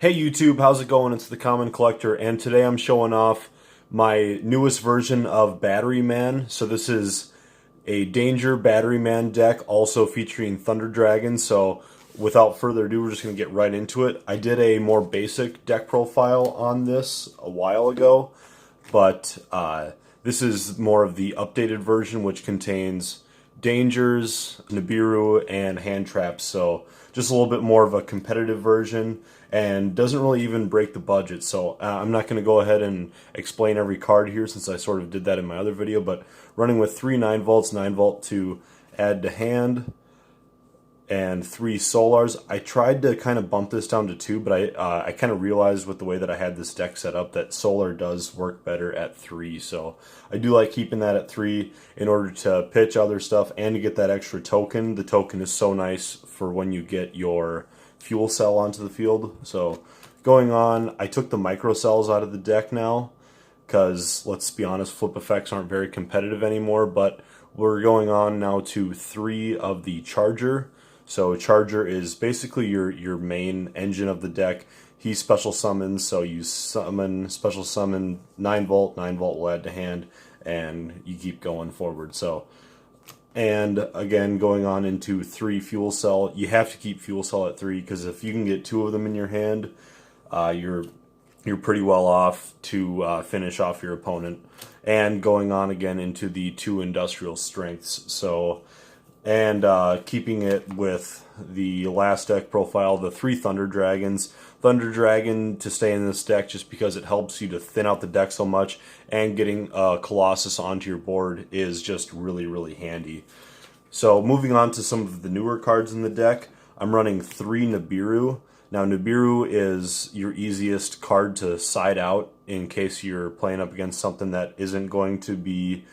Hey YouTube, how's it going? It's the Common Collector, and today I'm showing off my newest version of Batteryman. So this is a Danger Batteryman deck, also featuring Thunder Dragon. So without further ado, we're just going to get right into it. I did a more basic deck profile on this a while ago, but this is more of the updated version, which contains Dangers, Nibiru, and Hand Traps. So just a little bit more of a competitive version and doesn't really even break the budget. So I'm not going to go ahead and explain every card here since I sort of did that in my other video, but running with 3 9 volts, 9 volt to add to hand, and 3 solars. I tried to kind of bump this down to 2, but I kind of realized with the way that I had this deck set up that solar does work better at 3. So I do like keeping that at 3 in order to pitch other stuff and to get that extra token. The token is so nice for when you get your fuel cell onto the field. So going on, I took the micro cells out of the deck now because, let's be honest, flip effects aren't very competitive anymore, but we're going on now to 3 of the charger. So Charger is basically your main engine of the deck. He special summons, so you special summon 9 volt will add to hand, and you keep going forward. So, and again, going on into 3 fuel cell. You have to keep fuel cell at 3 because if you can get 2 of them in your hand, you're pretty well off to finish off your opponent. And going on again into the 2 industrial strengths. So, and keeping it with the last deck profile, the 3 Thunder Dragons. Thunder Dragon to stay in this deck just because it helps you to thin out the deck so much, and getting Colossus onto your board is just really, really handy. So moving on to some of the newer cards in the deck, I'm running 3 Nibiru. Now Nibiru is your easiest card to side out in case you're playing up against something that isn't going to be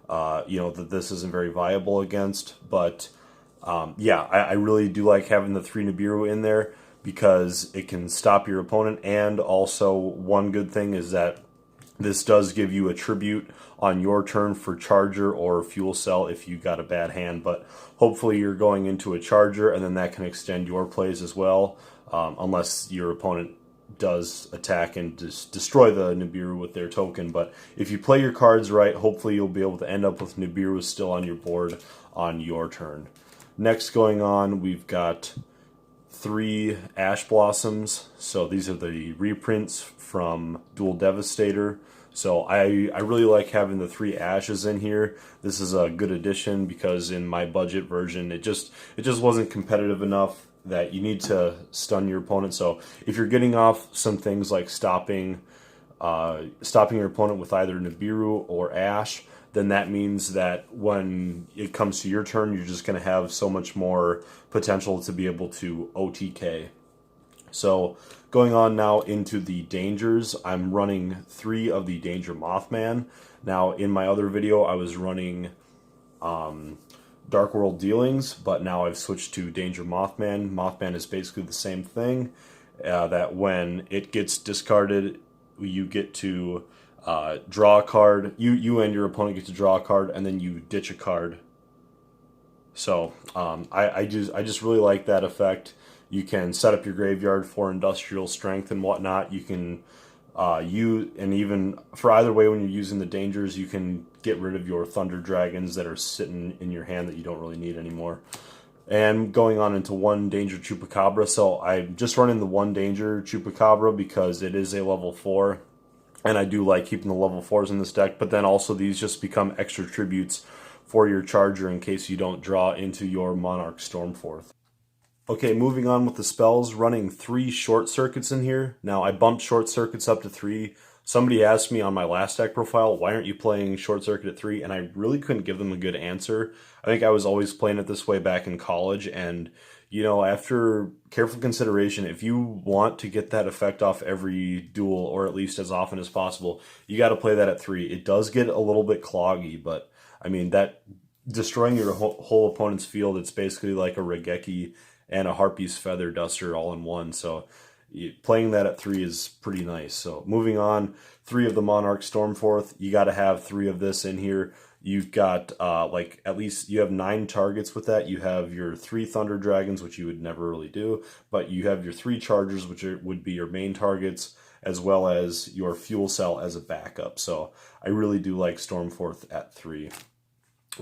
that this isn't very viable against. But yeah, I really do like having the 3 Nibiru in there because it can stop your opponent, and also one good thing is that this does give you a tribute on your turn for Charger or Fuel Cell if you got a bad hand, but hopefully you're going into a Charger and then that can extend your plays as well, unless your opponent does attack and destroy the Nibiru with their token. But if you play your cards right, hopefully you'll be able to end up with Nibiru still on your board on your turn. Next going on, we've got 3 Ash Blossoms. So these are the reprints from Dual Devastator. So I really like having the 3 Ashes in here. This is a good addition because in my budget version, it just wasn't competitive enough that you need to stun your opponent. So if you're getting off some things like stopping your opponent with either Nibiru or Ash, then that means that when it comes to your turn, you're just going to have so much more potential to be able to OTK. So going on now into the Dangers, I'm running 3 of the Danger Mothman. Now in my other video, I was running Dark World Dealings, but now I've switched to Danger Mothman. Mothman is basically the same thing, that when it gets discarded, you get to draw a card. You and your opponent get to draw a card, and then you ditch a card. So I just really like that effect. You can set up your graveyard for industrial strength and whatnot. You can and even for either way, when you're using the Dangers, you can get rid of your Thunder Dragons that are sitting in your hand that you don't really need anymore. And going on into 1 Danger Chupacabra. So I'm just running the 1 Danger Chupacabra because it is a level 4. And I do like keeping the level 4s in this deck. But then also these just become extra tributes for your Charger in case you don't draw into your Monarch Stormforth. Okay, moving on with the spells, running 3 Short Circuits in here. Now, I bumped Short Circuits up to 3. Somebody asked me on my last deck profile, why aren't you playing Short Circuit at 3? And I really couldn't give them a good answer. I think I was always playing it this way back in college, and, you know, after careful consideration, if you want to get that effect off every duel, or at least as often as possible, you got to play that at 3. It does get a little bit cloggy, but, I mean, that destroying your whole opponent's field, it's basically like a Regeki and a Harpy's Feather Duster all in one. So playing that at 3 is pretty nice. So moving on, 3 of the Monarch Stormforth. You got to have 3 of this in here. You've got like at least you have 9 targets with that. You have your 3 Thunder Dragons, which you would never really do, but you have your 3 Chargers, which would be your main targets, as well as your fuel cell as a backup. So I really do like Stormforth at 3.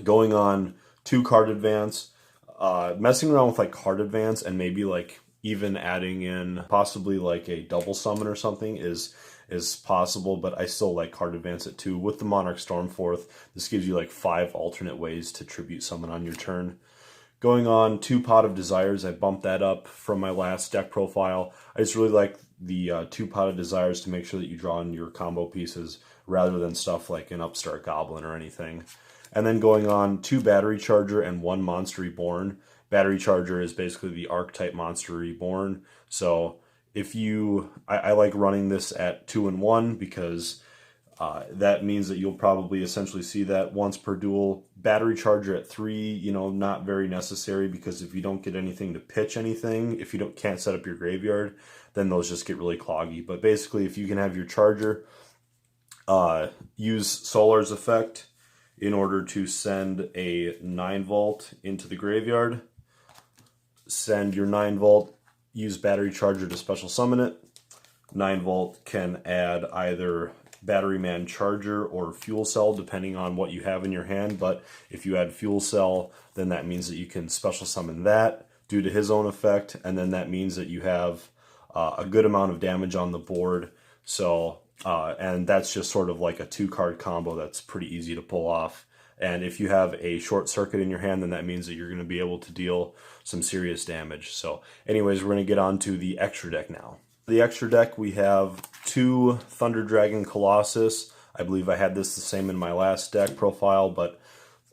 Going on 2 card advance, messing around with like card advance and maybe like even adding in possibly like a double summon or something is possible, but I still like card advance at 2. With the Monarch Stormforth, this gives you like 5 alternate ways to tribute summon on your turn. Going on 2 Pot of Desires, I bumped that up from my last deck profile. I just really like the 2 Pot of Desires to make sure that you draw in your combo pieces rather than stuff like an Upstart Goblin or anything. And then going on 2 Battery Charger and 1 Monster Reborn. Battery Charger is basically the archetype Monster Reborn. So if I like running this at 2 and 1 because that means that you'll probably essentially see that once per duel. Battery Charger at 3, not very necessary, because if you don't get anything to pitch anything, if you can't set up your graveyard, then those just get really cloggy. But basically, if you can have your Charger use Solar's effect in order to send a 9-volt into the graveyard, send your 9-volt, use Battery Charger to special summon it. 9-volt can add either Batteryman Charger or Fuel Cell, depending on what you have in your hand. But if you add Fuel Cell, then that means that you can special summon that due to his own effect, and then that means that you have a good amount of damage on the board. So, and that's just sort of like a 2-card combo that's pretty easy to pull off. And if you have a short circuit in your hand, then that means that you're going to be able to deal some serious damage. So anyways, we're going to get on to the extra deck now. The extra deck, we have 2 Thunder Dragon Colossus. I believe I had this the same in my last deck profile, but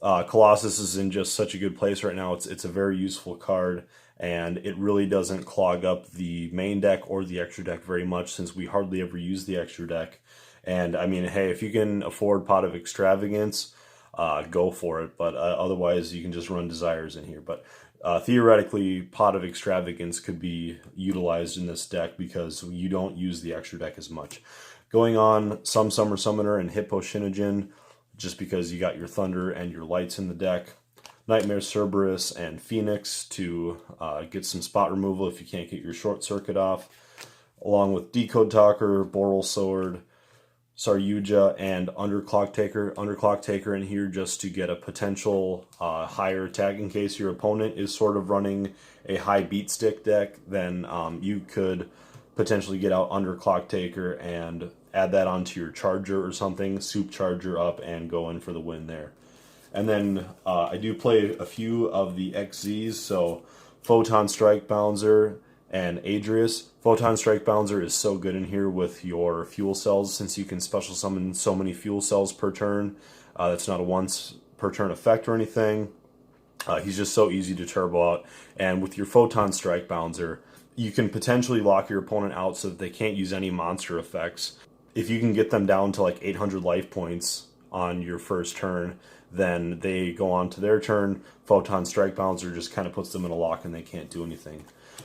Colossus is in just such a good place right now. It's a very useful card, and it really doesn't clog up the main deck or the extra deck very much, since we hardly ever use the extra deck. And I mean, hey, if you can afford Pot of Extravagance, go for it, but otherwise you can just run Desires in here. But theoretically, Pot of Extravagance could be utilized in this deck because you don't use the extra deck as much. Going on some Summer Summoner and Hippo Shinogen, just because you got your Thunder and your Lights in the deck. Nightmare Cerberus and Phoenix to get some spot removal if you can't get your short circuit off. Along with Decode Talker, Boral Sword, Saryuja, and Underclock Taker. Underclock Taker in here just to get a potential higher attack in case your opponent is sort of running a high beat stick deck. Then you could potentially get out Underclock Taker and add that onto your Charger or something, soup Charger up, and go in for the win there. And then I do play a few of the XZs, so Photon Strike Bouncer and Adrius. Photon Strike Bouncer is so good in here with your fuel cells, since you can special summon so many fuel cells per turn. That's not a once per turn effect or anything. He's just so easy to turbo out. And with your Photon Strike Bouncer, you can potentially lock your opponent out so that they can't use any monster effects. If you can get them down to like 800 life points on your first turn, then they go on to their turn. Photon Strike Bouncer just kind of puts them in a lock and they can't do anything.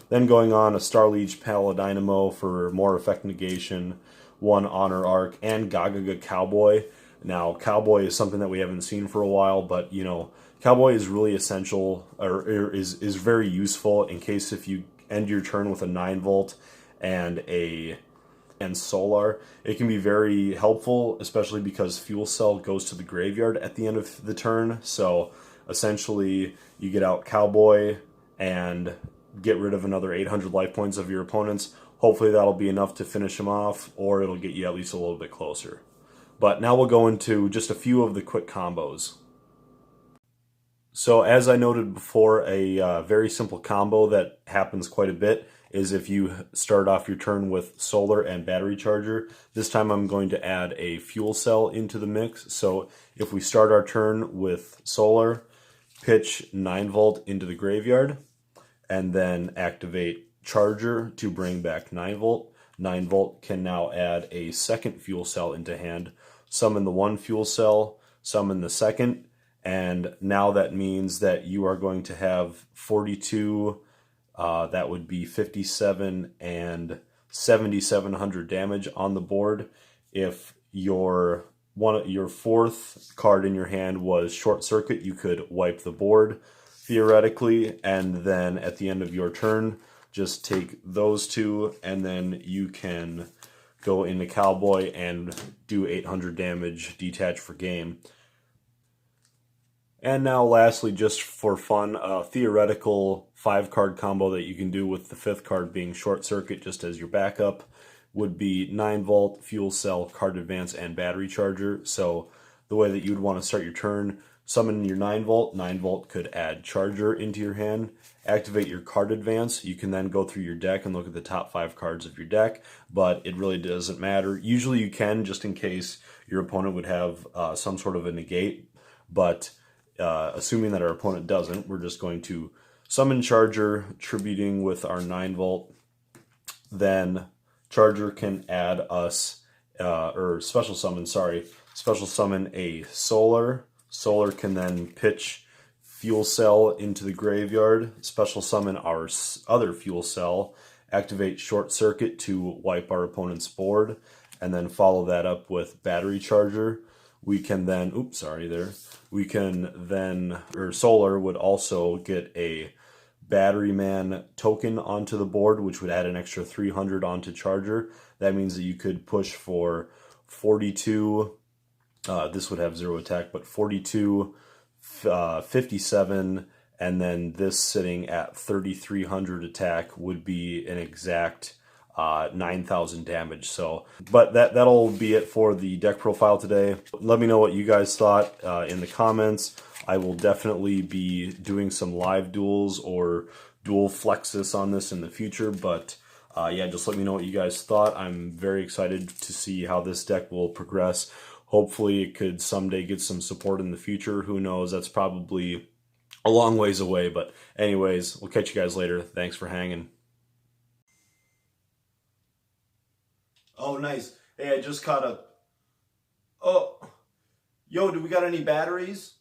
Then going on, a Starliege Paladynamo for more effect negation, 1 Honor Arc, and Gagaga Cowboy. Now, Cowboy is something that we haven't seen for a while, but, Cowboy is really essential, or is very useful in case if you end your turn with a 9-volt and Solar. It can be very helpful, especially because Fuel Cell goes to the graveyard at the end of the turn. So, essentially, you get out Cowboy and get rid of another 800 life points of your opponents. Hopefully that'll be enough to finish them off, or it'll get you at least a little bit closer. But now we'll go into just a few of the quick combos. So as I noted before, a very simple combo that happens quite a bit is if you start off your turn with Solar and Battery Charger. This time I'm going to add a Fuel Cell into the mix. So if we start our turn with Solar, pitch 9-volt into the graveyard, and then activate Charger to bring back 9-volt. 9-volt can now add a second Fuel Cell into hand, summon the 1 Fuel Cell, summon the second, and now that means that you are going to have 42, that would be 57 and 7,700 damage on the board if your your fourth card in your hand was short circuit, you could wipe the board theoretically, and then at the end of your turn, just take those two, and then you can go into cowboy and do 800 damage, detach for game. And now lastly, just for fun, a theoretical 5-card combo that you can do with the 5th card being short circuit just as your backup would be 9-volt, fuel cell, card advance, and battery charger. So the way that you'd want to start your turn, summon your 9-volt. 9-volt could add charger into your hand. Activate your card advance. You can then go through your deck and look at the top 5 cards of your deck, but it really doesn't matter. Usually you can, just in case your opponent would have some sort of a negate, but assuming that our opponent doesn't, we're just going to summon charger, tributing with our 9-volt. Then charger can add us, or special summon a solar. Solar can then pitch fuel cell into the graveyard, special summon our other fuel cell, activate short circuit to wipe our opponent's board, and then follow that up with battery charger. We can then, or solar would also get a Batteryman token onto the board, which would add an extra 300 onto charger. That means that you could push for 42, this would have 0 attack, but 42, 57, and then this sitting at 3,300 attack would be an exact 9,000 damage. So, but that'll be it for the deck profile today. Let me know what you guys thought in the comments. I will definitely be doing some live duels or dual flexus on this in the future, but yeah, just let me know what you guys thought. I'm very excited to see how this deck will progress. Hopefully it could someday get some support in the future. Who knows? That's probably a long ways away, but anyways, we'll catch you guys later. Thanks for hanging. Oh, nice. Hey, I just caught a... Oh, yo, do we got any batteries?